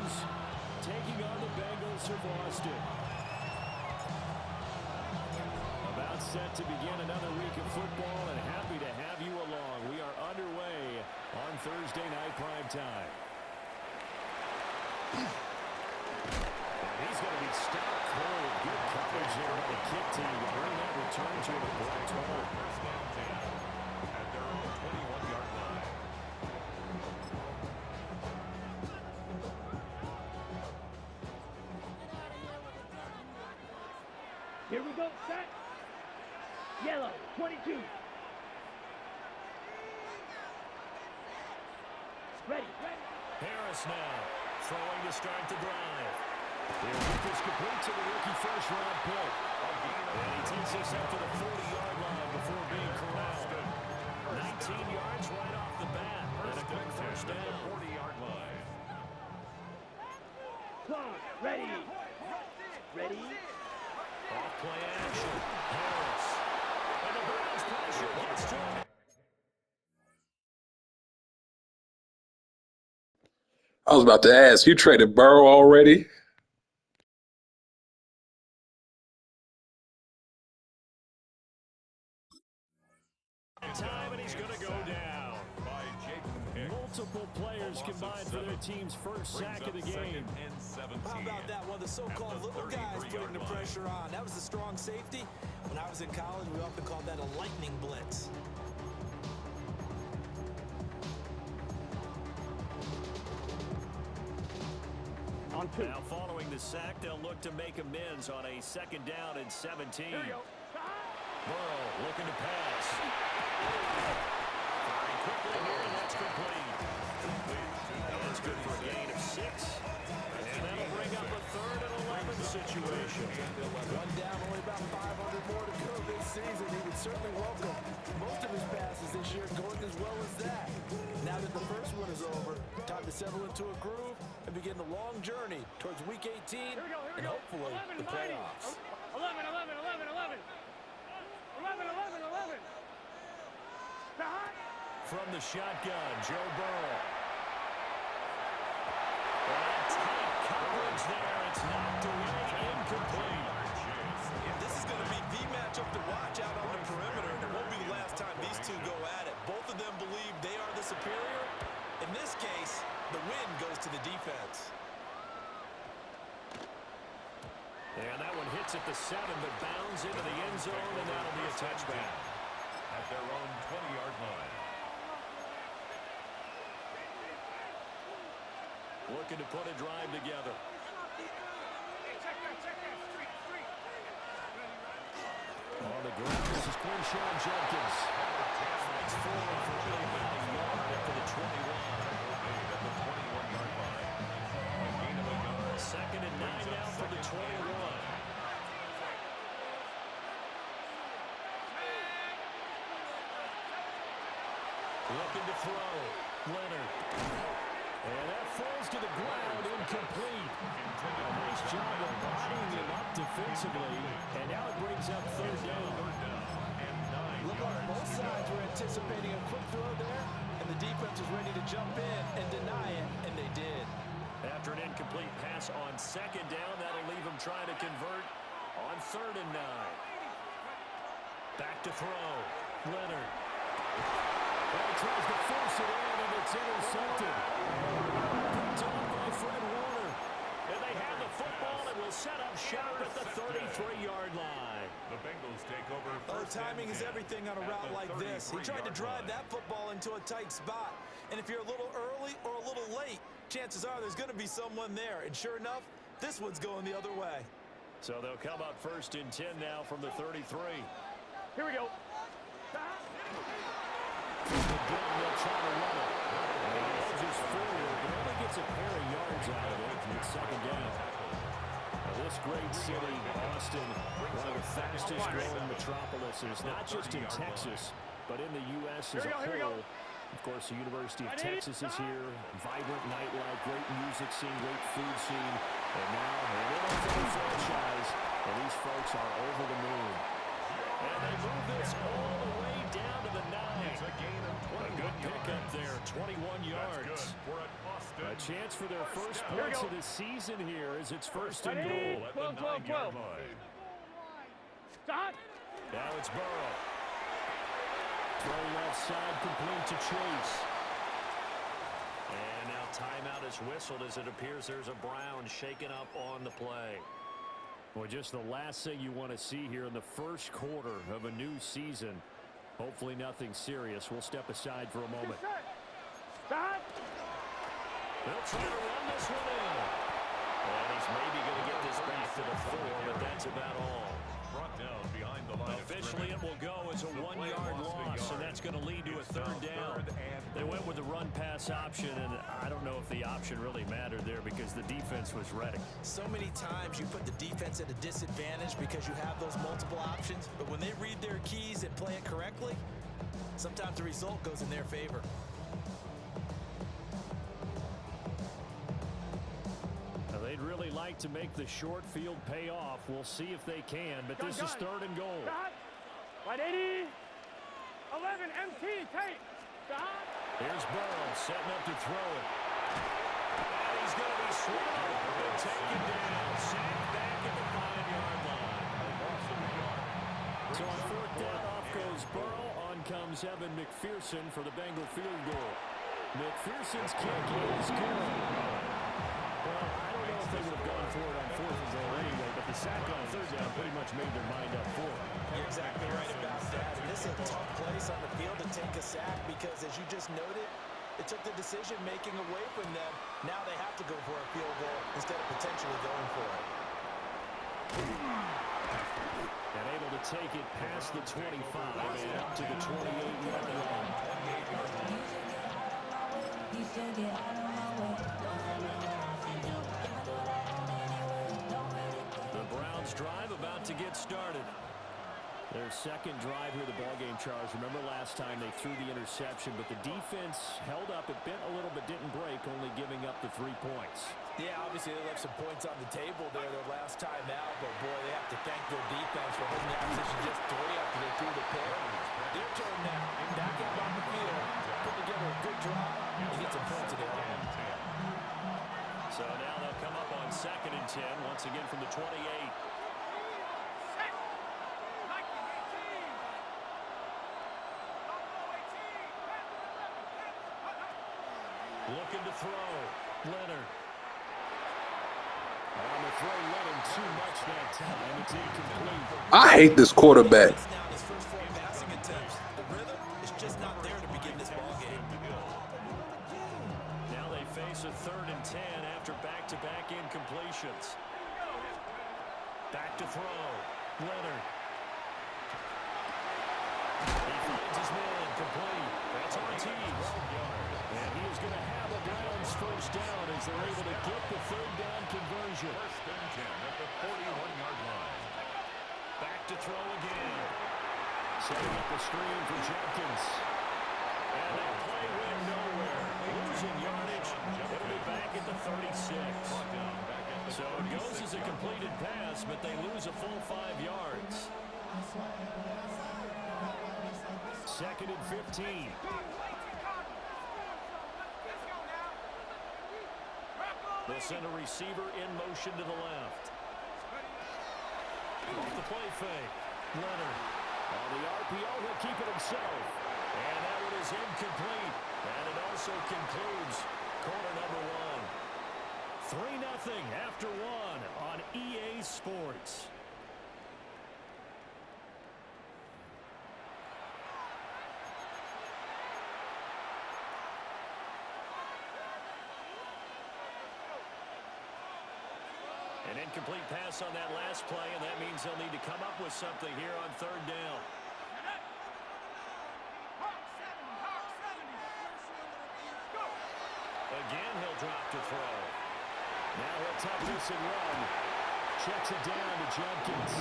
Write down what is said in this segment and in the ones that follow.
Dragonz taking on the Bengals of Boston. About set to begin another week of football, and happy to have you along. We are underway on Thursday night prime time. And he's going to be stopped cold. Good coverage there by the kick team to bring that return to an abrupt halt. First down 10 at their own 21-yard line. Here we go, set. Yellow, 22. Ready. Harris now throwing to start the drive. He'll get this complete to the rookie first-round pick. And he takes this up to the 40-yard line before being corralled. 19 yards right off the bat. And a good first down. 40-yard line. Close. Ready. Ready. Off-play action. Harris. And the Browns pressure gets to him. I was about to ask, you traded Burrow already? Time, and he's going to go down. By Jake. Multiple players combined for their team's first sack of the game. And 17. How about that one? The so-called little guys putting the pressure on. That was a strong safety. When I was in college, we often called that a lightning blitz. On two. Now following the sack, they'll look to make amends on a second down and 17. Here we go. Burrow looking to pass. Firing quickly here, and that's complete. That's good for a gain of 6. And that'll bring up a 3rd and 11 situation. One down, only about 500 more to go this season. He would certainly welcome most of his passes this year going as well as that. Now that the first one is over, time to settle into a groove and begin the long journey towards Week 18 and hopefully the playoffs. 11. 11. From the shotgun, Joe Burrow. And tight coverage there. It's knocked away, incomplete. This is going to be the matchup to watch out on the perimeter, and it won't be the last time these two go at it. Both of them believe they are the superior. In this case, the win goes to the defense. And that one hits at the 7, but bounds into the end zone, and that'll be a touchback. At their own 20-yard line. Looking to put a drive together. On the ground, this is Quinshawn Jenkins. Fights forward for only about a yard up to the 21. At the 21-yard line. A gain of a yard. 2nd and 9 now for the 21. Looking to throw. Leonard. And that falls to the ground, incomplete. A nice job of bodying him up defensively. And now it brings up 3rd down. Looked like both sides were anticipating a quick throw there, and the defense was ready to jump in and deny it, and they did. After an incomplete pass on 2nd down, that'll leave him trying to convert on 3rd and 9. Back to throw. Leonard. Well, he tries to force it in, and it's intercepted. Picked off by Fred Warner. And they have the football and will set up shop at the 33-yard line. The Bengals take over. Timing is everything on a route like this. He tried to drive that football into a tight spot. And if you're a little early or a little late, chances are there's going to be someone there. And sure enough, this one's going the other way. So they'll come up 1st and 10 now from the 33. Here we go. They'll try to run it. And he edges forward, but only gets a pair of yards out of it. It's 2nd down. Now this great city, Austin, one of the fastest growing metropolises, not just in Texas, but in the U.S. as a whole. Of course, the University of Texas is here. Vibrant nightlife, great music scene, great food scene. And now an NFL franchise, and these folks are over the moon. And they move this all the way down to the 9. It's a gain of 21 A good pickup yards. there, 21 yards. That's good for an Austin. A chance for their first Here we points go. of the season here as it's first and Ready? goal. At the 9-yard line. Stop. Now it's Burrow. Throw left side, complete to Chase. And now timeout is whistled as it appears there's a Brown shaken up on the play. Well, just the last thing you want to see here in the first quarter of a new season. Hopefully nothing serious. We'll step aside for a moment. Stop. They'll try to run this one in. And he's maybe going to get this back to the 4, but that's about all. Brought down behind the line. Officially, it will go as a 1-yard loss, and that's going to lead to a third down. They went with the run-pass option, and I don't know if the option really mattered there because the defense was ready. So many times you put the defense at a disadvantage because you have those multiple options, but when they read their keys and play it correctly, sometimes the result goes in their favor. Now, they'd really like to make the short field pay off. We'll see if they can, but this is third and goal. Stop. 180. 11 MT. Take. Stop. Here's Burrow setting up to throw it. And he's going to be swallowed and taken down. Sacked back at the 5-yard line. So on fourth down, off goes Burrow. On comes Evan McPherson for the Bengal field goal. McPherson's kick is good. Well, I don't know if they would have gone for it on fourth and goal anyway, but the sack on third down pretty much made their mind up for it. You're exactly right about that. And this is a tough place on the field to take a sack because, as you just noted, it took the decision-making away from them. Now they have to go for a field goal instead of potentially going for it. And able to take it past the 25 and up to the 28-yard line. The Browns drive about to get started. Their second drive here, the ballgame, Charles. Remember last time they threw the interception, but the defense held up. It bent a little but didn't break, only giving up the 3 points. Yeah, obviously they left some points on the table there their last time out, but boy, they have to thank their defense for holding the opposition just 3 after they threw the pick. Their turn now, back out on the field, put together a good drive, and get some points of their own. So now they'll come up on 2nd and 10, once again from the 28. Looking to throw. Leonard. On the throw, let him too much that time. It's incomplete. I hate this quarterback. It's now his first 4 passing attempts. The rhythm is just not there to begin this ball game. Now they face a 3rd and 10 after back-to-back incompletions. Back to throw. Leonard. He finds his man complete. That's Ortiz. And he is going to have a Browns first down as they're able to get the 3rd down conversion. 1st and 10 at the 41-yard line. Back to throw again. Setting up the screen for Jenkins. And that play went nowhere. Losing yardage. It'll be back at the 36. So it goes as a completed pass, but they lose a full 5 yards. 2nd and 15. They'll send a receiver in motion to the left. Off the play fake. Leonard. On the RPO, he'll keep it himself. And that one is incomplete. And it also concludes quarter number 1. 3-0 after 1 on EA Sports. An incomplete pass on that last play, and that means they'll need to come up with something here on 3rd down. Again, he'll drop to throw. Now he'll tuck this and run. Checks it down to Jenkins.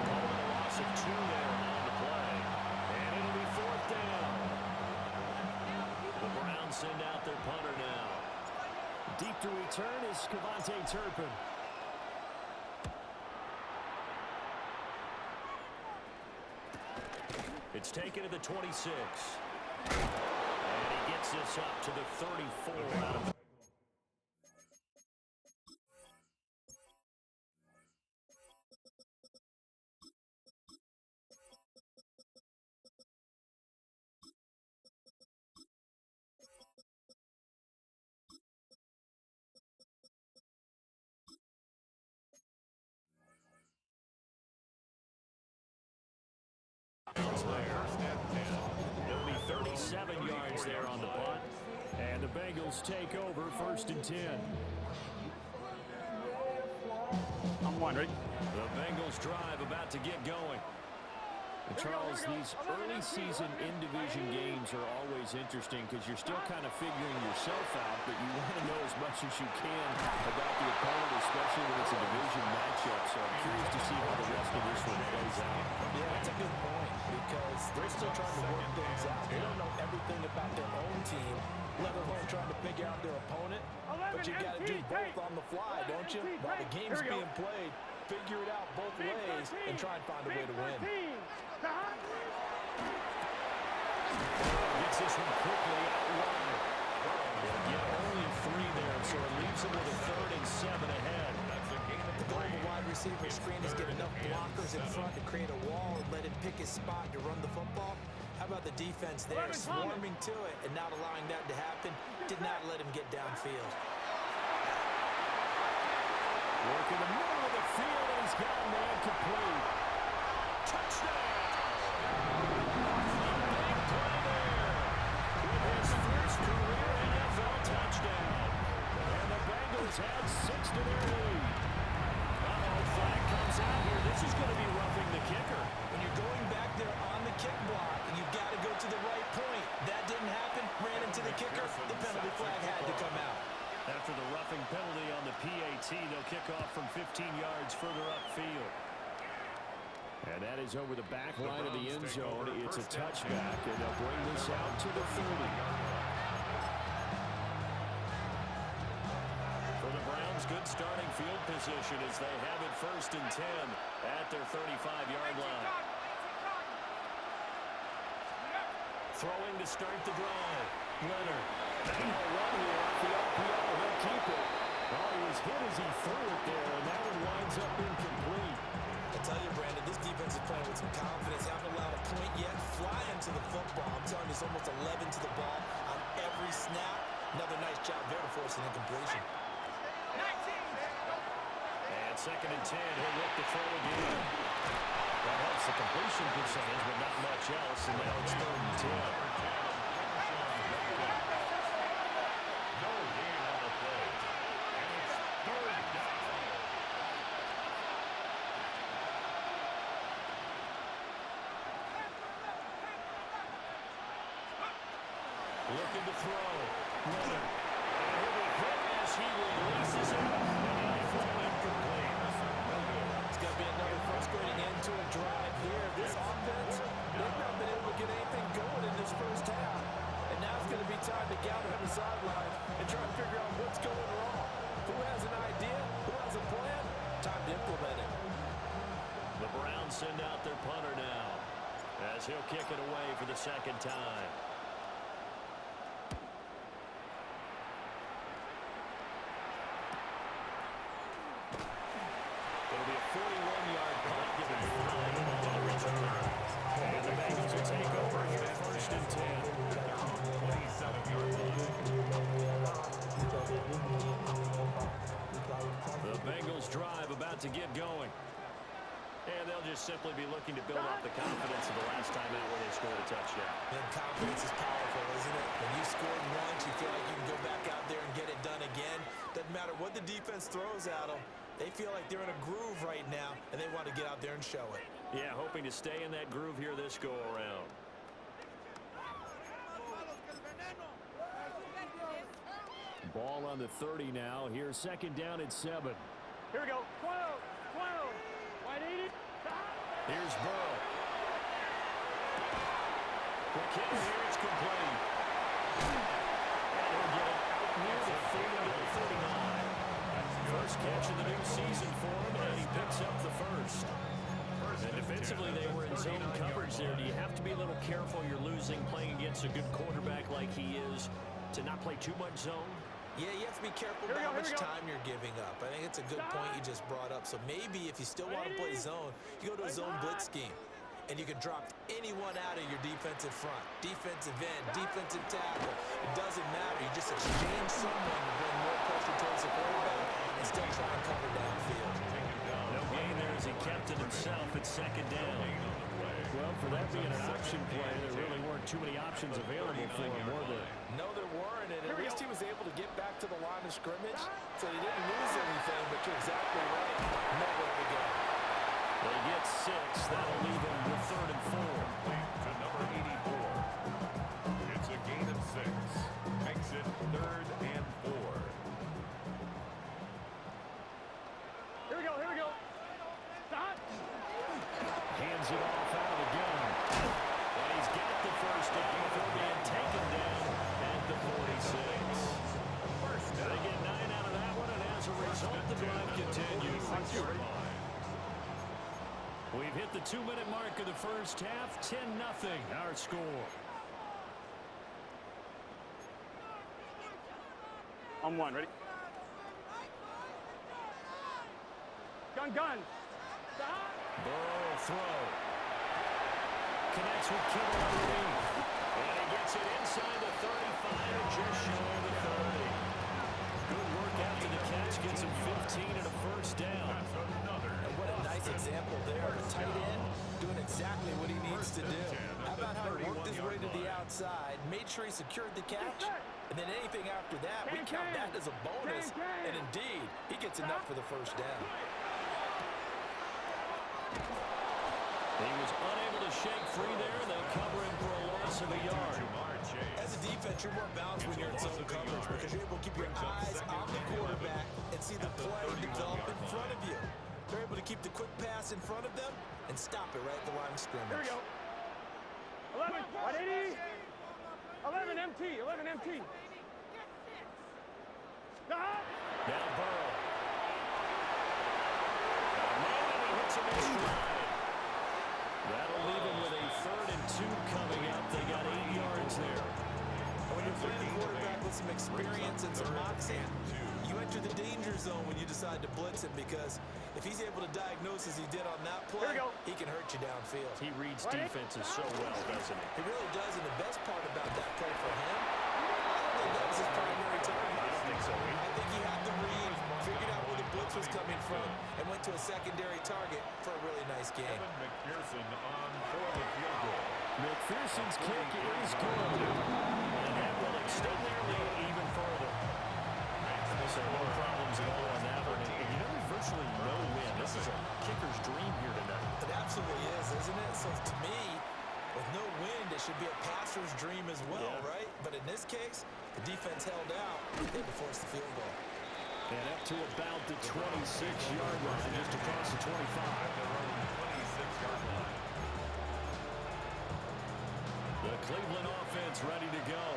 Calling a loss of 2 there on the play. And it'll be 4th down. The Browns send out their punter now. Deep to return is Cavante Turpin. It's taken to the 26. And he gets this up to the 34 out of It'll be 37 yards there on the punt. And the Bengals take over 1st and 10. I'm wondering. The Bengals drive about to get going. And Charles, these early season in-division games are always interesting because you're still kind of figuring yourself out, but you want to know as much as you can about the opponent, especially when it's a division matchup. So I'm curious to see how the rest of this one plays out. Yeah, that's a good point because they're still trying to work things out. They don't know everything about their own team, let alone trying to figure out their opponent. But you got to do both on the fly, don't you? While the game's being played, figure it out both ways and try and find a way to win. Gets this one quickly out wide. They'll get only 3 there, so it leaves them with a 3rd and 7 ahead. The goal of the wide receiver screen is get enough blockers in front to create a wall and let him pick his spot to run the football. How about the defense there, swarming to it and not allowing that to happen? Did not let him get downfield. Work in the middle of the field, and he's got a man complete. Touchdown! Big play there with his first career NFL touchdown. And the Bengals had 6 to their lead. Flag comes out here. This is going to be roughing the kicker. When you're going back there on the kick block, you've got to go to the right point. That didn't happen. Ran into the kicker. The penalty flag had to come out. After the roughing penalty on the PAT, they'll kick off from 15 yards further upfield. And that is over the back line of the end zone. It's a touchback, and they'll bring this out to the 30. For the Browns, good starting field position as they have it 1st and 10 at their 35-yard line. Throwing to start the drive. Leonard. Run here off the RPO. He'll keep it. Oh, he was hit as he threw it there, and that one winds up incomplete. I tell you, Brandon, this defense is playing with some confidence. Haven't allowed a point yet. Flying to the football. I'm telling you, it's almost 11 to the ball on every snap. Another nice job there to force an incompletion. And 2nd and 10. He'll look to throw again. That helps the completion percentage, but not much else. And now it's 3rd and 10. Looking to throw. Leonard. And he'll be hit as he releases it. And he'll throw incomplete. It's going to be another frustrating end to a drive here. This offense, they've not been able to get anything going in this first half. And now it's going to be time to gather on the sideline and try to figure out what's going wrong. Who has an idea? Who has a plan? Time to implement it. The Browns send out their punter now as he'll kick it away for the 2nd time. It'll be a 41-yard punt given 5 on the return. And the Bengals will take over here 1st and 10. 27-yard line. The Bengals drive about to get going. And they'll just simply be looking to build off the confidence of the last time out where they scored a touchdown. And confidence is powerful, isn't it? When you scored once, you feel like you can go back out there and get it done again. Doesn't matter what the defense throws at them. They feel like they're in a groove right now, and they want to get out there and show it. Yeah, hoping to stay in that groove here this go-around. Ball on the 30 now. Here's 2nd down at 7. Here we go. 12. Wide 80. Here's Burrow. The kick here, it's complete. And he'll get it out near the 30 to the 39. First catch of the new season for him, and he picks up the first. And defensively, they were in zone coverage there. Do you have to be a little careful? You're losing playing against a good quarterback like he is to not play too much zone? Yeah, you have to be careful about how much time you're giving up. I think it's a good point you just brought up. So maybe if you still want to play zone, you go to a zone blitz scheme. And you can drop anyone out of your defensive front. Defensive end, defensive tackle. It doesn't matter. You just exchange someone to bring more pressure towards the quarterback and still try to cover downfield. No gain there as he kept it himself at second down. Well, for that being an option play, there really weren't too many options available for him, were there? No, there weren't, and at least he was able to get back to the line of scrimmage, so he didn't lose anything, but you're exactly right. Nowhere to go. They get 6. That'll leave him with 3rd and 4. To number 84. It's a gain of 6. Makes it 3rd and 4. Here we go. Stop. Hands it off out of the gun. And he's got the first down before being taken down at the 46. They get 9 out of that one, and as a result, the drive continues. We've hit the 2-minute mark of the first half. 10-0 our score. On one, ready? Gun. Stop. Burrow throw. Connects with Kittle underneath. And he gets it inside the 35 and just short of the 30. Good work after the catch. Gets him 15 and a first down. And what a nice example there. A tight end doing exactly what he needs to do. How about how he worked his way to the outside, made sure he secured the catch, and then anything after that, we count that as a bonus. And indeed, he gets enough for the first down. He was unable to shake free there. They'll cover him for a loss of a yard. As a defense, you're more balanced when you're in zone coverage because you're able to keep your eyes on the quarterback and see the play develop in front of you. They're able to keep the quick pass in front of them and stop it right at the line of scrimmage. Here we go. 11, 180. 11 MT. Stop. Now Burrow. And he hits him in stride. That'll leave him with a 3rd and 2 coming up. They got 8 yards there. When you're playing a quarterback with some experience and some moxie, you enter the danger zone when you decide to blitz him because if he's able to diagnose as he did on that play, he can hurt you downfield. He reads defenses so well, doesn't he? He really does, and the best part about that play for him, I don't think that was his primary target. I don't think so. I think he had the read, figured out where the blitz was coming from, and went to a secondary target for a really nice game. Evan McPherson on for the field goal. McPherson's kick is good. And that will extend their lead even further. So no problems at all on that one. And you know, there's virtually no win. This is a kicker's dream here tonight. It absolutely is, isn't it? So to me, with no wind, it should be a passer's dream as well, right? But in this case, the defense held out. They had to force the field goal. And up to about the 26-yard line, just across the 25. Their own 26-yard line. The Cleveland offense ready to go.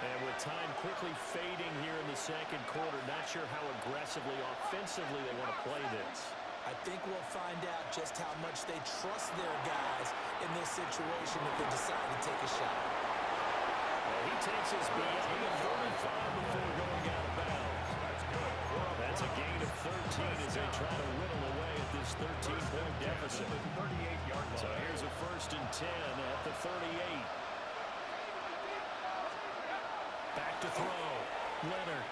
And with time quickly fading here in the second quarter, not sure how aggressively, offensively they want to play this. I think we'll find out just how much they trust their guys in this situation if they decide to take a shot. Well, he takes us beyond the 35 before going out of bounds. That's good. That's a gain of 13 as they try to whittle away at this 13-point deficit. 38-yard line. So here's a 1st and 10 at the 38. Back to throw. Leonard.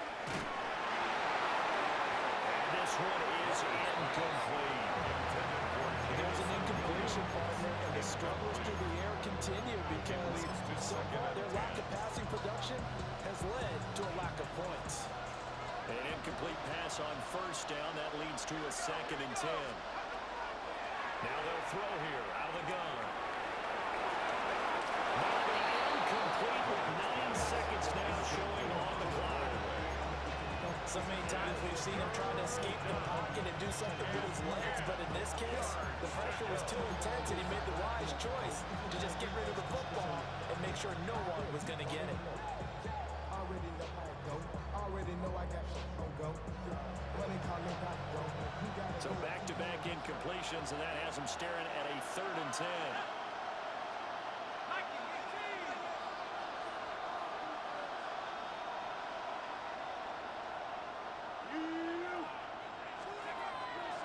And this one is incomplete. There's an incompletion, partner, and the struggles through the air continue because so far their lack of passing production has led to a lack of points. An incomplete pass on 1st down. That leads to a 2nd and 10. Now they'll throw here out of the gun. Incomplete with 9 seconds now showing on the clock. So many times we've seen him trying to escape the pocket and do something with his legs, but in this case, the pressure was too intense and he made the wise choice to just get rid of the football and make sure no one was going to get it. So back-to-back completions, and that has them staring at a 3rd and 10.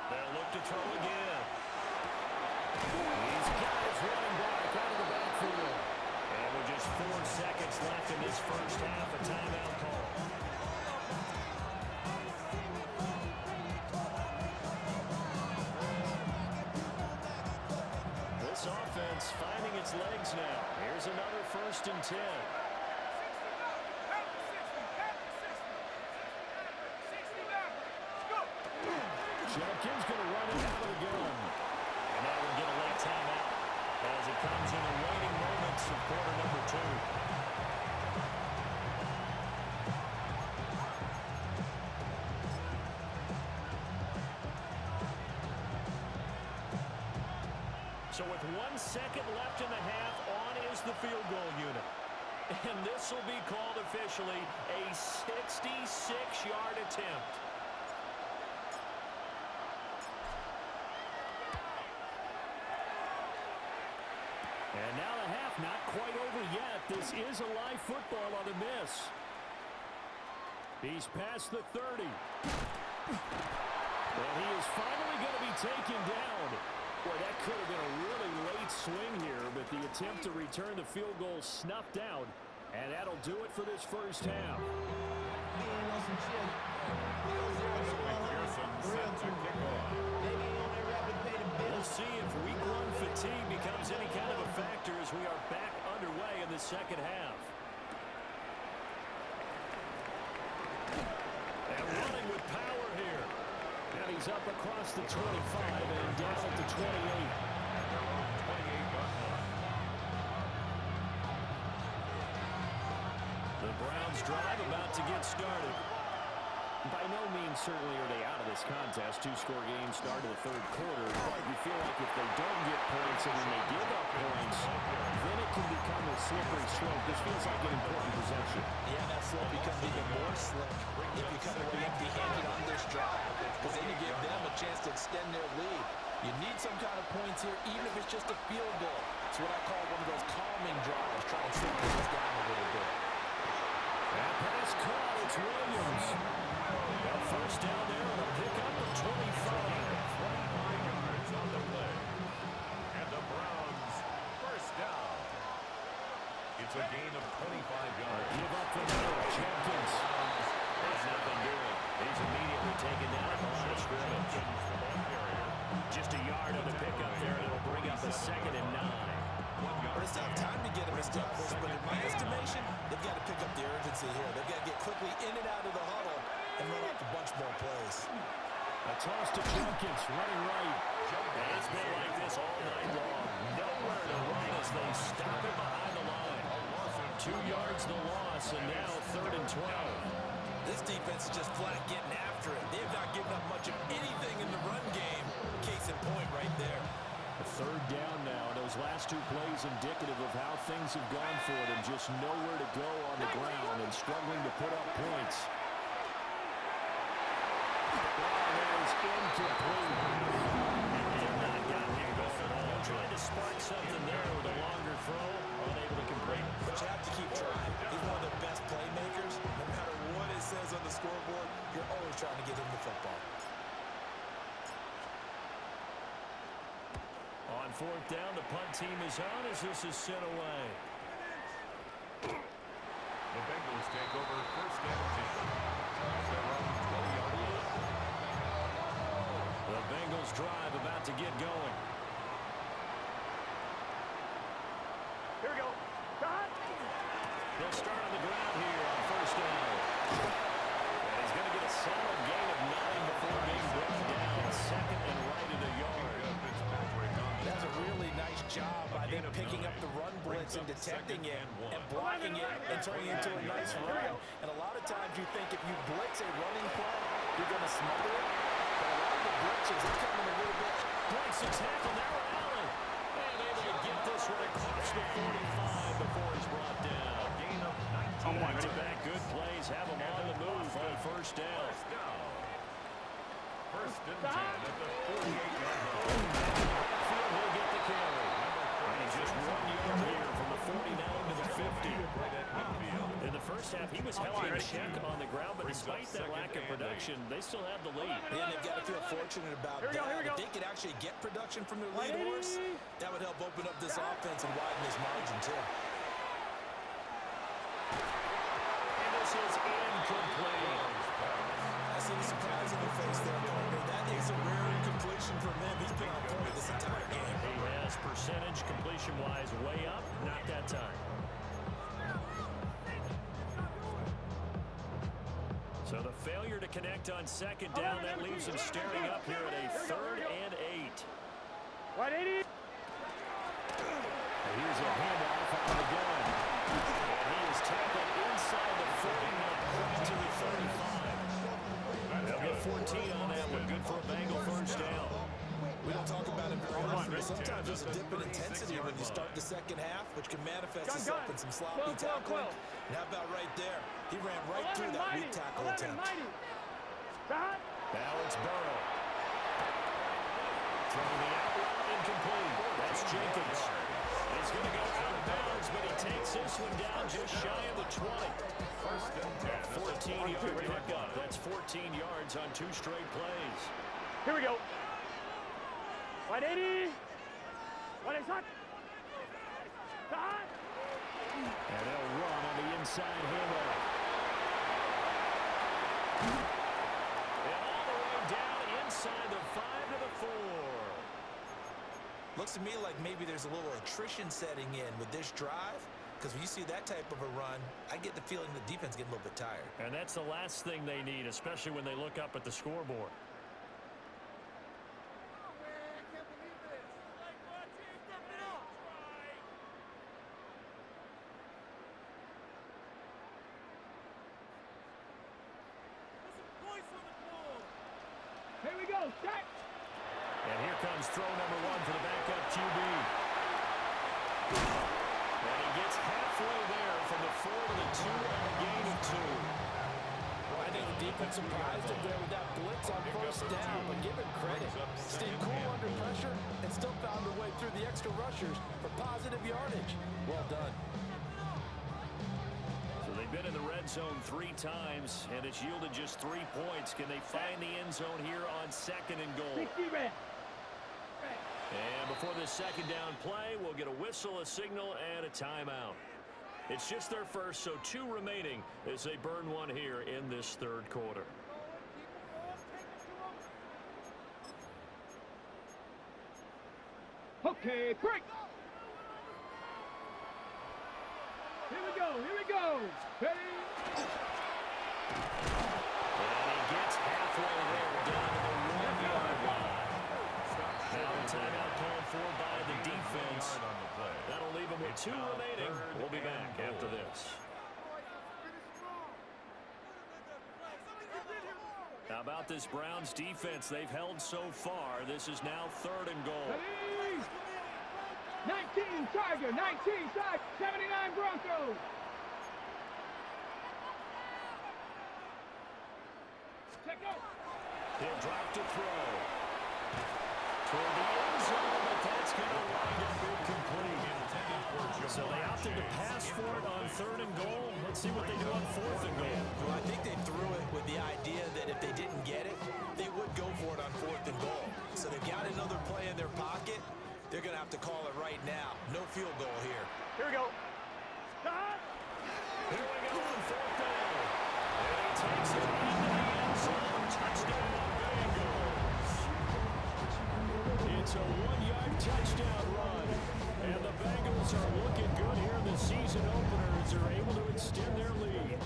They'll look to throw again. These guys running back out of the backfield. And with just 4 seconds left in this first half, a timeout call. This offense finding its legs now. Here's another 1st and 10. Jenkins going to run it out of the gun. And now we'll get a late timeout as it comes in the waning moments of quarter number 2. So with 1 second left in the half, on is the field goal unit. And this will be called officially a 66-yard attempt. And now the half not quite over yet. This is a live football on the miss. He's past the 30. And he is finally going to be taken down. Boy, that could have been a really late swing here, but the attempt to return the field goal snuffed out. And that'll do it for this first half. We'll see if week 1 fatigue becomes any kind of a factor as we are back underway in the second half. And running with power here. And he's up across the 25 and down at the 28. The Browns drive about to get started. By no means certainly are they out of this contest. 2-score game start of the 3rd quarter. But you feel like if they don't get points and when they give up points, then it can become a slippery slope. This feels like an important possession. Yeah, that slope becomes even more slick if you come away empty-handed on this drive, because then you give them a chance to extend their lead. You need some kind of points here, even if it's just a field goal. It's what I call one of those calming drives. Try and slow things down a little bit. That pass caught. It's Williams. Got first down there on a pickup of 25. 25 yards on the play. And the Browns first down. It's a gain of 25 yards. Give up the middle. Jenkins. There's nothing doing. He's immediately taken down at the line of scrimmage. Just a yard on the pickup there, and it'll bring up a 2nd and 9. But it's not time to get him established, but in my estimation, they've got to pick up the urgency here. They've got to get quickly in and out of the huddle and run up a bunch more plays. A toss to Jenkins, running right. And it's been like this all night long. Nowhere to run as they stop it behind the line. 2 yards the loss, and now 3rd and 12. This defense is just flat getting after it. They have not given up much of anything in the run game. Case in point right there. A 3rd down now. Those last 2 plays indicative of how things have gone for them. Just nowhere to go on the ground and struggling to put up points. That is incomplete. They've not gotten him going at all. Trying to spark something there with a longer throw. Unable to complete. But you have to keep trying. He's one of the best playmakers. No matter what it says on the scoreboard, you're always trying to get him the football. On 4th down, the punt team is on as this is sent away. The Bengals take over first and 10. Their own 20-yard line. The Bengals drive about to get going. Here we go. Cut. They'll start on the ground here on 1st down. And he's going to get a solid gain of 9 before being brought down. 2nd and right at a yard. That's a really nice job by them picking up the run blitz and detecting it and blocking it and turning it into a nice run. And a lot of times you think if you blitz a running play, you're going to smother it. But a lot of the blitzes are coming a little bit. Breaks the tackle, now Allen. And able to get this one across the 45 before he's brought down. A gain of 19. Back-to-back good plays have him on the move on 1st down. First and 10 at the 48-yard line. He'll get the carry. And he's just 1 yard here from the 49 to the 50. In the first half, he was held in check on the ground, but despite that lack of production, they still have the lead. And they've got to feel fortunate about that. If they could actually get production from their lead horse, that would help open up this offense and widen this margin, too. And this is incomplete. I see the surprise in your face there, partner. That is a rare incompletion from him. He's been on point this entire game. He has percentage completion-wise way up, not that time. So the failure to connect on second down, that leaves him staring up here at a 3rd and 8. 180. Here's a handoff on the gun. And he is tackled inside the 40, not quite to the 35. They'll get 14 on that one. Good for a Bengal first down. We don't talk about it very often, but sometimes there's a dip in intensity when you start the second half, which can manifest itself in some sloppy tackling. And how about right there? He ran right through that weak tackle attempt. Now it's Burrow. Throwing the out route incomplete. That's Jenkins. He's going to go out of bounds, but he takes this one down just shy of the 20. First and 10. 14-yard pickup. That's 14 yards on 2 straight plays. Here we go. 180. 180. And they'll run on the inside handoff. And all the way down inside the 5 to the 4. Looks to me like maybe there's a little attrition setting in with this drive, because when you see that type of a run, I get the feeling the defense getting a little bit tired. And that's the last thing they need, especially when they look up at the scoreboard. Here we go. Check. And here comes throw number 1 for the backup QB. And he gets halfway there from the 4 to the 2 on a gain of 2. I think the defense surprised him there with that blitz on first down, but give him credit. Stayed cool under pressure and still found a way through the extra rushers for positive yardage. Well done. So they've been in the red zone 3 times, and it's yielded just 3 points. Can they find the end zone here on 2nd and goal? 60 red. And before this second down play, we'll get a whistle, a signal, and a timeout. It's just their first, so 2 remaining as they burn 1 here in this 3rd quarter. Okay, break. Here we go. Here we go. Ready? And he gets halfway there down to the 1-yard line. Now a timeout called for by the defense. That'll leave him with 2 remaining. We'll be back after this. How about this Browns defense? They've held so far. This is now 3rd and goal. Ready? 19 Tiger. 19 Tiger. 79 Broncos. Check out. He'll drop to throw. Toward the end zone, but that's going to wind up incomplete. So they opted to pass for it on 3rd and goal. Let's see what they do on 4th and goal. Well, I think they threw it with the idea that if they didn't get it, they would go for it on 4th and goal. So they've got another play in their pocket. They're going to have to call it right now. No field goal here. Here we go. Here we go on 4th down. And he takes it into the end zone. Touchdown, Bengals. It's a 1-yard touchdown run. And the Bengals are looking good here in the season opener as they're able to extend their lead.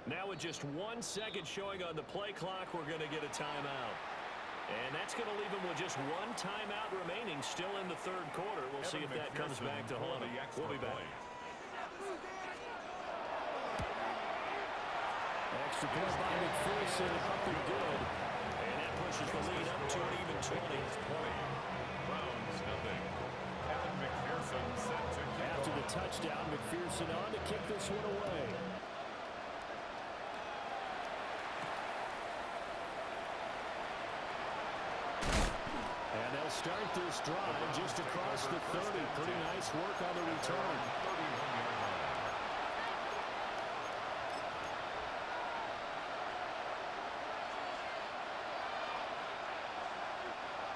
Now with just 1 second showing on the play clock, we're going to get a timeout. And that's going to leave them with just one timeout remaining still in the third quarter. We'll see if that comes back to haunt them. We'll be back. Extra point by McPherson, up and good. And that pushes the lead up to an even 20. Browns nothing. Evan McPherson set to kick After the off. touchdown, McPherson on to kick this one away. And they'll start this drive just across the 30. Pretty nice work on the return. 31-yard line.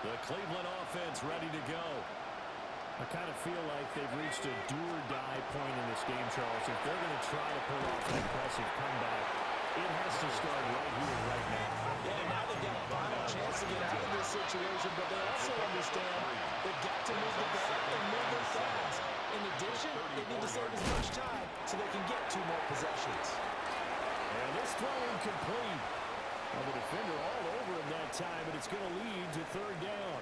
The Cleveland offense ready to go. I kind of feel like they've reached a do-or-die point in this game, Charles. If they're going to try to pull off an impressive comeback, it has to start right here, right now. Yeah, now they've got a final chance to get out of this situation, but they also understand they've got to move the ball and move it fast. In addition, they need to save as much time so they can get 2 more possessions. And this throw incomplete. Well, the defender all over him that time, and it's going to lead to third down.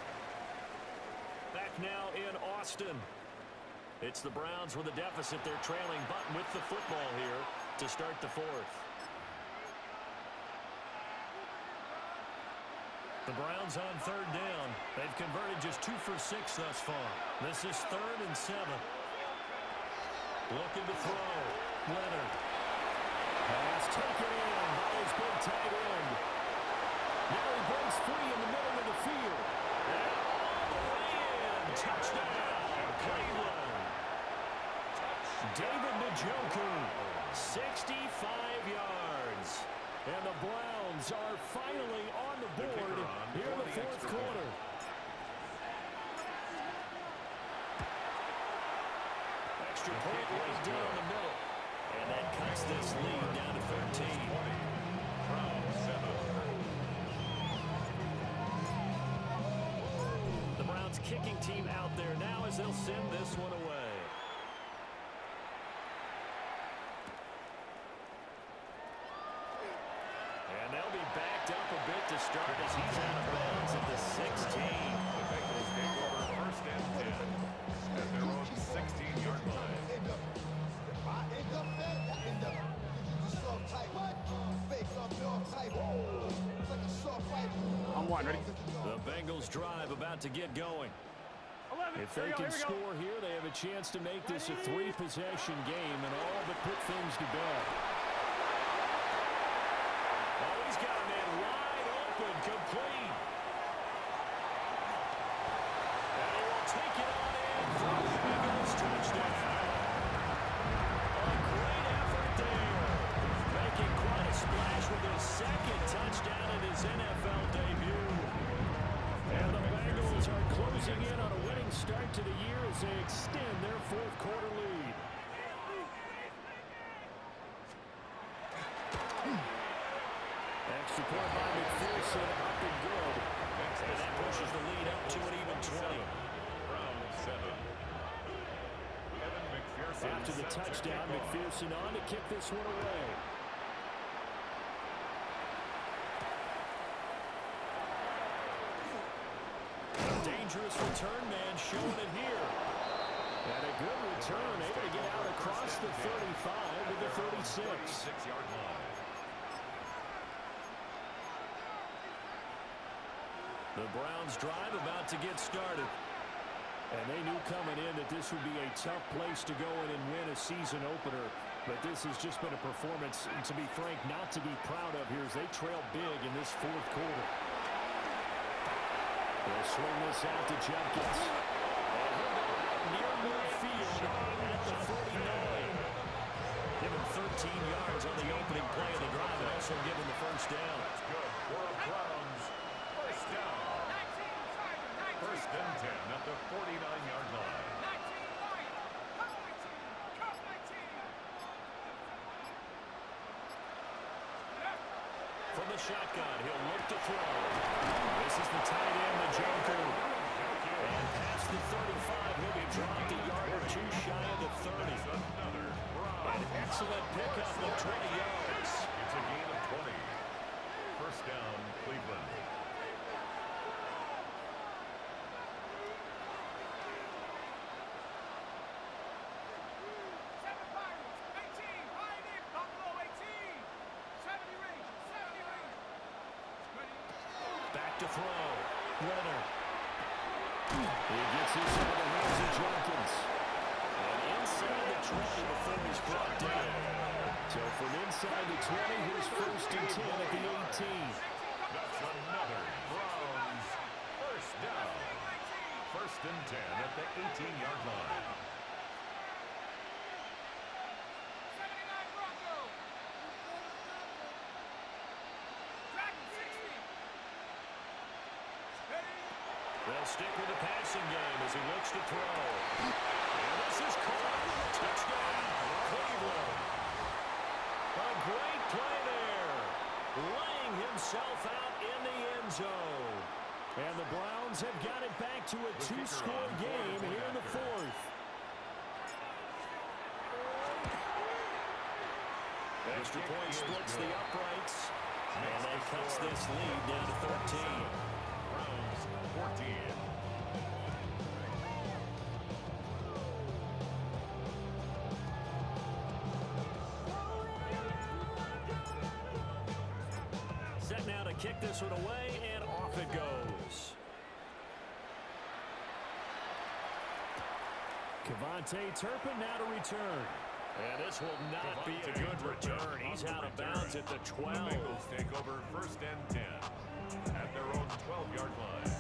Back now in Austin. It's the Browns with a deficit. They're trailing, but with the football here to start the fourth. The Browns on third down. They've converted just 2 for 6 thus far. This is 3rd and 7. Looking to throw. Leonard. Pass taken in by his big tight end. Now he breaks free in the middle of the field. And all the way in. Touchdown, Cleveland. David Njoku, 65 yards. And the Browns are finally on the board here in the fourth quarter. Extra point right down the middle. And that cuts this lead down to 13. Browns 7. The Browns kicking team out there now as they'll send this one away. And they'll be backed up a bit to start as he's out of bounds at the 16. The Bengals take over 1st and 10 at their own 16-yard line. I'm one. Ready? The Bengals drive about to get going. 11. If they can score here, they have a chance to make this a 3-possession game and all but put things to bed. Oh, he's got a man wide open, complete. And he will take it on in for the Bengals touchdown. A great effort there. Making quite a splash with his 2nd touchdown in his NFL debut. And the Bengals are closing in on a winning start to the year as they extend their 4th quarter lead. Extra point by McPherson, up and good. And that pushes the lead up to an even 20. Browns 7. Evan McPherson After the set to touchdown, kick off. McPherson on to kick this one away. A dangerous return man showing it here. And a good return, able to get out across the 35 to the 36. 36-yard line. The Browns drive about to get started. And they knew coming in that this would be a tough place to go in and win a season opener. But this has just been a performance, to be frank, not to be proud of here as they trail big in this 4th quarter. They'll swing this out to Jenkins. And he'll go out near midfield at the 49. Give him 13 yards on the opening play of the drive and also give him the first down. That's good for the Browns. First down. 1st and 10 at the 49-yard line. From the shotgun, he'll look to throw. This is the tight end, Njoku. And past the 35, he'll be dropped a yard or 2 shy of the 30. An excellent pickup of 20 yards. It's a gain of 20. First down, Cleveland. Back to throw. Leonard. He gets this into the hands of Dragonz. And inside the 20 before he's brought down. So from inside the 20, here's 1st and 10 at the 18. That's another Browns first down. 1st and 10 at the 18-yard line. They'll stick with the passing game as he looks to throw. And this is caught. Touchdown, Cleveland. A great play there. Laying himself out in the end zone. And the Browns have got it back to a 2-score game here in the 4th. Extra point splits the uprights. And that cuts this lead down to 13. Browns 14. Set now to kick this one away, and off it goes. Kevontae Turpin now to return. And this will not be a good return. He's out of bounds at the 12. The Bengals take over 1st and 10 at their own 12-yard line.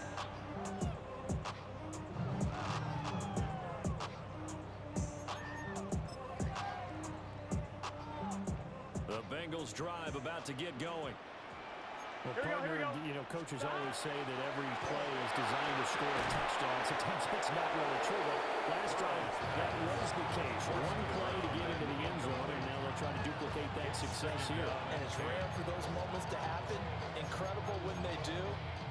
The Bengals drive about to get going. Well, Here we go. you know, coaches always say that every play is designed to score a touchdown. Sometimes it's not really true, but last time that was the case. One play to get into the end zone, and now they'll try to duplicate that success here. And it's rare for those moments to happen. Incredible when they do.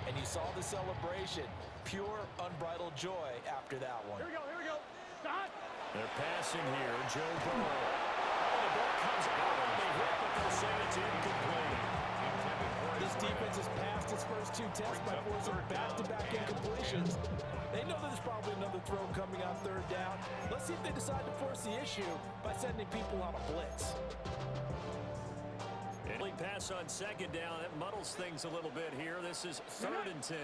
And you saw the celebration. Pure, unbridled joy after that one. Here we go. Stop. They're passing here. Joe Burrow. Oh, the ball comes out on the hit, but they'll say it's incomplete. This defense has passed its first 2 tests by forcing back-to-back incompletions. They know that there's probably another throw coming on 3rd down. Let's see if they decide to force the issue by sending people on a blitz. Early pass on 2nd down. That muddles things a little bit here. This is 3rd and 10.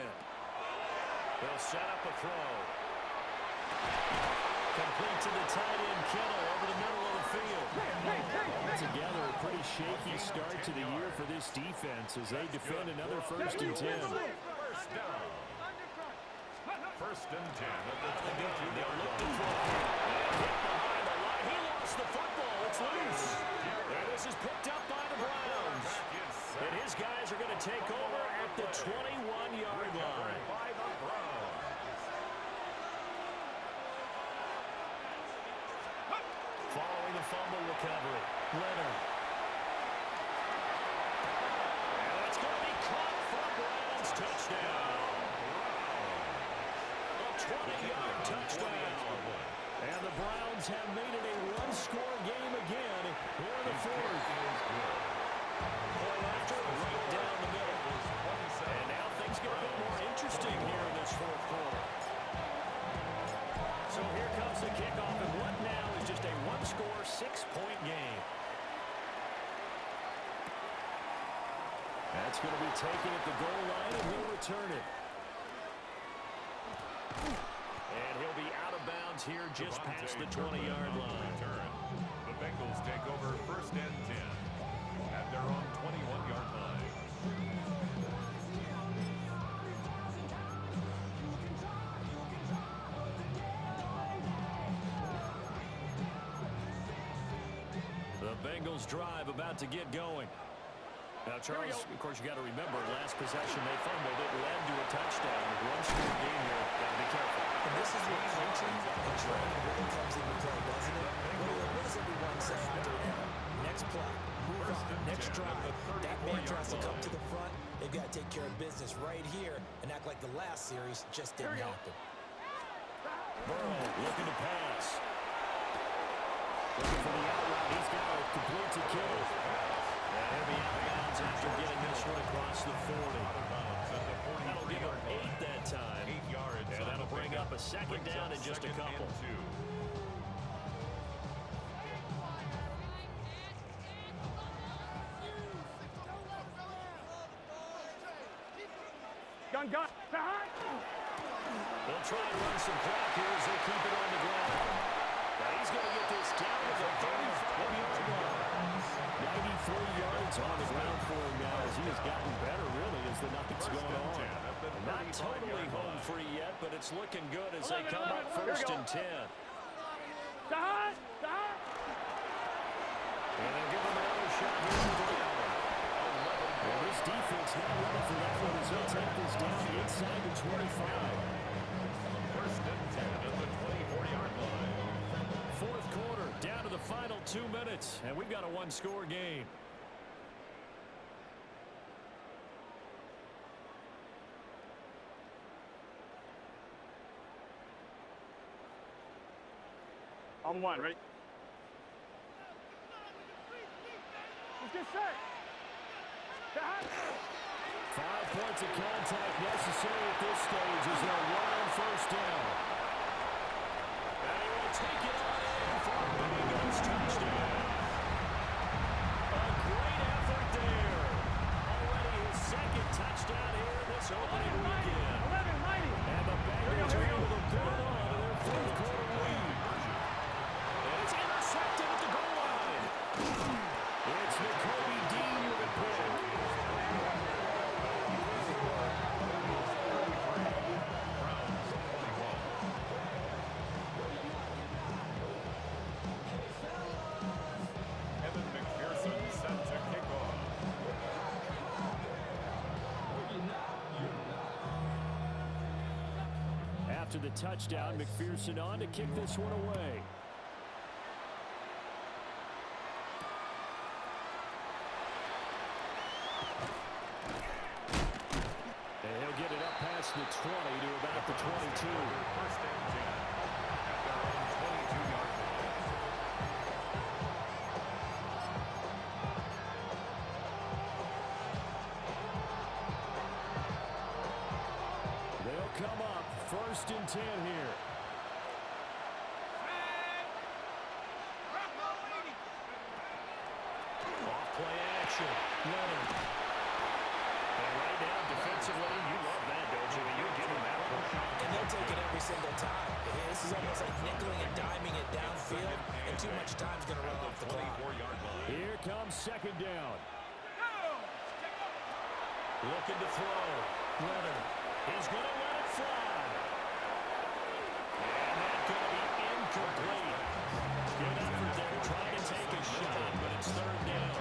They'll set up a throw. Complete to the tight end, Kittle, over the middle of the field. Altogether, a pretty shaky start to the year for this defense as they defend another 1st and 10. First down. 1st and 10 at the 22-yard Look to line. throw. Hit behind the line. He lost the football. It's loose. And this is picked up by the Browns. And his guys are going to take over at the 21-yard line. By the Browns. Following the fumble recovery, Leonard. And it's going to be caught for a Browns touchdown. A 20-yard touchdown. And the Browns have made it a 1-score game again here in the 4th. Point after, right down the middle. And now things get a bit more interesting here in this 4th quarter. So here comes the kickoff, and what now is just a 1-score, 6-point game. That's going to be taken at the goal line, and he'll return it. And he'll be out of bounds here just past the 20-yard line. The Bengals take over 1st and 10 at their own 21-yard line. The Bengals drive about to get going. Now, Charles, of course, you got to remember, last possession they fumbled. It led to a touchdown. 1-score game here. Got to be careful. And this is where coaching and training really comes into play, doesn't it? What does everyone say after an error? Next play, move on, next drive. That man tries to come to the front. They've got to take care of business right here and act like the last series just didn't happen. Burrow looking to pass. Looking for the out route. He's got it. Complete to Kittle. And he'll be out of bounds after getting this one across the 40. That'll give him 8 that time. 8 yards. And that'll bring up a 2nd down in just a couple. on, gun. Behind. They'll try and run some clock here as they keep it on the ground. Now he's going to get this down to the 35-yard line. 93 yards on the ground for him now as he has gotten better, really, as the night's going on. Not totally home free yet, but it's looking good as they come up first and 10. Behind. Behind. And they'll give him another shot here to the ground. Well, this defense now ready for that one as they'll take this down inside the 25. First and 10 at the 24-yard line. Fourth quarter, down to the final 2 minutes, and we've got a one-score game. On one, ready? Let's get set. Behind. 5 points of contact necessary at this stage as they'll run on first down. And he will take it on in for a Bengals touchdown. A great effort there. Already his second touchdown here this opening weekend. 11, mighty. And the Bengals are able to build on to their fourth quarter lead. And it's intercepted at the goal line. It's N'Kobe Dean with a pick. Evan McPherson set to kick off. After the touchdown, McPherson on to kick this one away. And he'll get it up past the 20 to about the 22. First and 10 at their own 22-yard line. They'll come up first and 10 here. Off play action. Leonard. And right now, defensively, you love that, don't you? You give him that one. And they'll take it every single time. This is almost like nickeling and diming it downfield, and too much time's going to run off the clock. 24-yard line. Here comes second down. Looking to throw. Leonard. He's going to let it fly. And that's going to be incomplete. Good effort there trying to take a shot, but it's third down.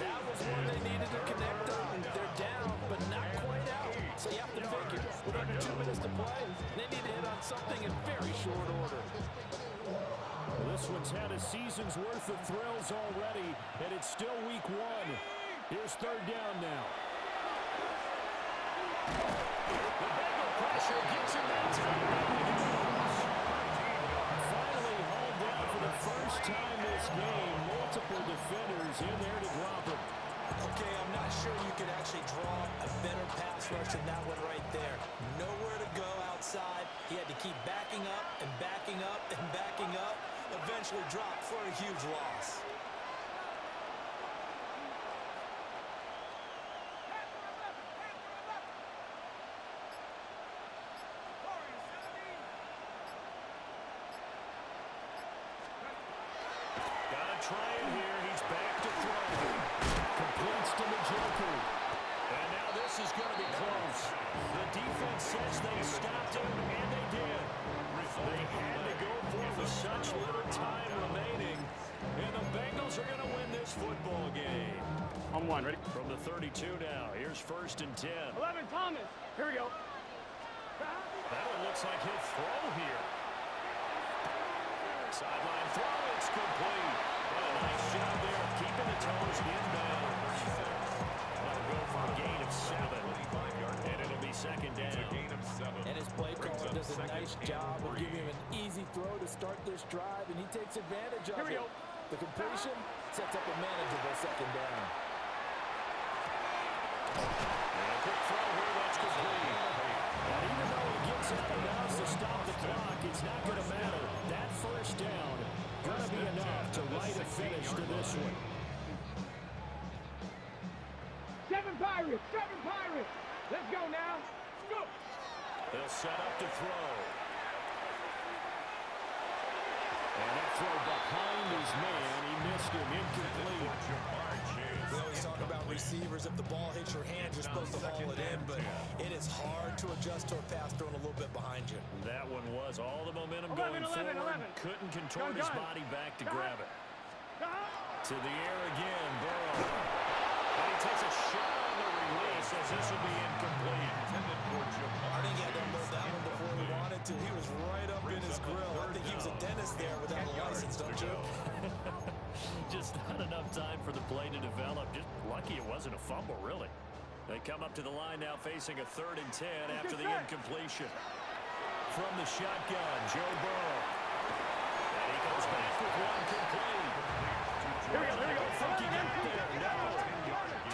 That was one they needed to connect on. They're down, but not quite out. So you have to figure, with under 2 minutes to play, they need to hit on something in very short order. Well, this one's had a season's worth of thrills already, and it's still week 1. Here's third down now. The Bengal pressure gets him that time. Finally hauled down for the first time this game. Multiple defenders in there to drop him. Okay, I'm not sure you could actually draw a better pass rush than that one right there. Nowhere to go outside. He had to keep backing up and backing up and backing up. Eventually dropped for a huge loss. Gotta try it here. He's back to throw. Completes to Njoku. And now this is going to be close. The defense says they stopped him, and they did. They had to go for it with such little time remaining. And the Bengals are going to win this football game. On one, ready? From the 32 now, here's first and 10. 11, Thomas. Here we go. That one looks like he'll throw here. Sideline throw, it's complete. What a nice job there of keeping the toes inbounds. That'll go for a gain of 7. And it'll be second down. A gain of 7. And his play caller does a nice job of giving him an easy throw to start this drive, and he takes advantage of it. The completion sets up a manageable second down. And a quick throw here, that's complete. And even though he gets out of bounds to stop the clock, it's not going to matter. That first down going to be enough to write a finish to this one. 7 Pirates! 7 Pirates! Let's go They'll set up to throw. And that throw behind his man. He missed him. Incomplete. We always talk about receivers. If the ball hits your hand, you're supposed to haul it in, but it is hard to adjust to a pass thrown a little bit behind you. That one was all the momentum going forward. Couldn't contort his body back to grab it. To the air again, Burrow. And he takes a shot on the release as this will be incomplete. I think he had to unload that one before he wanted to. He was right up in his grill. I think he was a dentist there without a license, don't you? Just not enough time for the play to develop. Just lucky it wasn't a fumble, really. They come up to the line now facing a 3rd and 10 after the incompletion. From the shotgun, Joe Burrow. And he goes back with one complete. Here we go. Think he got there? No.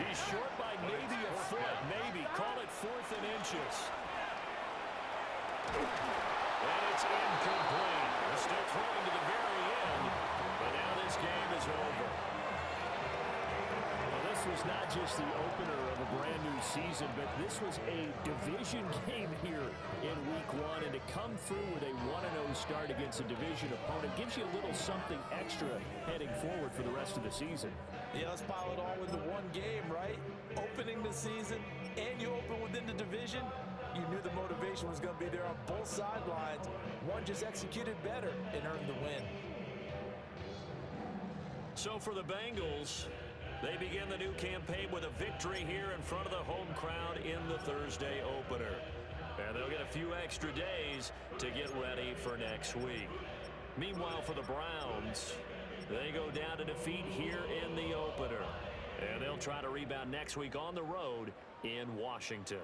He's short by maybe a foot. Maybe. Call it 4th and inches. And it's incomplete. They're still throwing to the very end. But now this game is over. Well, this was not just the opener of a brand new season, but this was a division game here in week 1. And to come through with a 1-0 start against a division opponent gives you a little something extra heading forward for the rest of the season. Yeah, let's pile it all into one game, right? Opening the season, and you open within the division. You knew the motivation was going to be there on both sidelines. One just executed better and earned the win. So for the Bengals, they begin the new campaign with a victory here in front of the home crowd in the Thursday opener. And they'll get a few extra days to get ready for next week. Meanwhile, for the Browns, they go down to defeat here in the opener. And they'll try to rebound next week on the road in Washington.